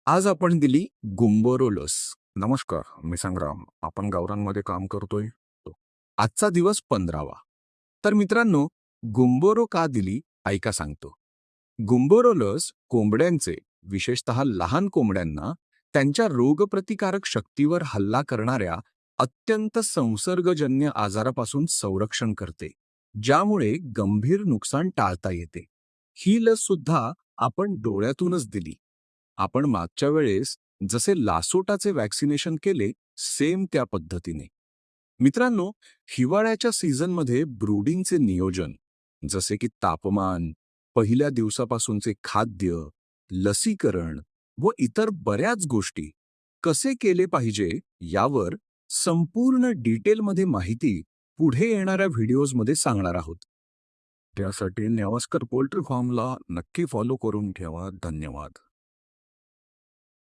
आज आपण दिली गुंबोरो लस. नमस्कार, मी संग्राम. आपण गावरांमध्ये काम करतोय. आजचा दिवस 15वा. तर मित्रांनो, गुंबोरो का दिली ऐका सांगतो. गुंबोरो लस कोंबड्यांचे, विशेषतः लहान कोंबड्यांना त्यांच्या रोगप्रतिकारक शक्तीवर हल्ला करणाऱ्या अत्यंत संसर्गजन्य आजारापासून संरक्षण करते, ज्यामुळे गंभीर नुकसान टाळता येते. ही लस सुद्धा आपण डोळ्यातूनच दिली. आपण मागच्या वेळेस जसे लासोटाचे व्हॅक्सिनेशन केले, सेम त्या पद्धतीने. मित्रांनो, हिवाळ्याच्या सीझनमध्ये ब्रूडिंगचे नियोजन, जसे की तापमान, पहिल्या दिवसापासूनचे खाद्य, लसीकरण व इतर बऱ्याच गोष्टी कसे केले पाहिजे यावर संपूर्ण डिटेलमध्ये माहिती पुढे येणाऱ्या व्हिडिओजमध्ये सांगणार आहोत. त्यासाठी नेवास्कर पोल्ट्री फार्मला नक्की फॉलो करून ठेवा. धन्यवाद.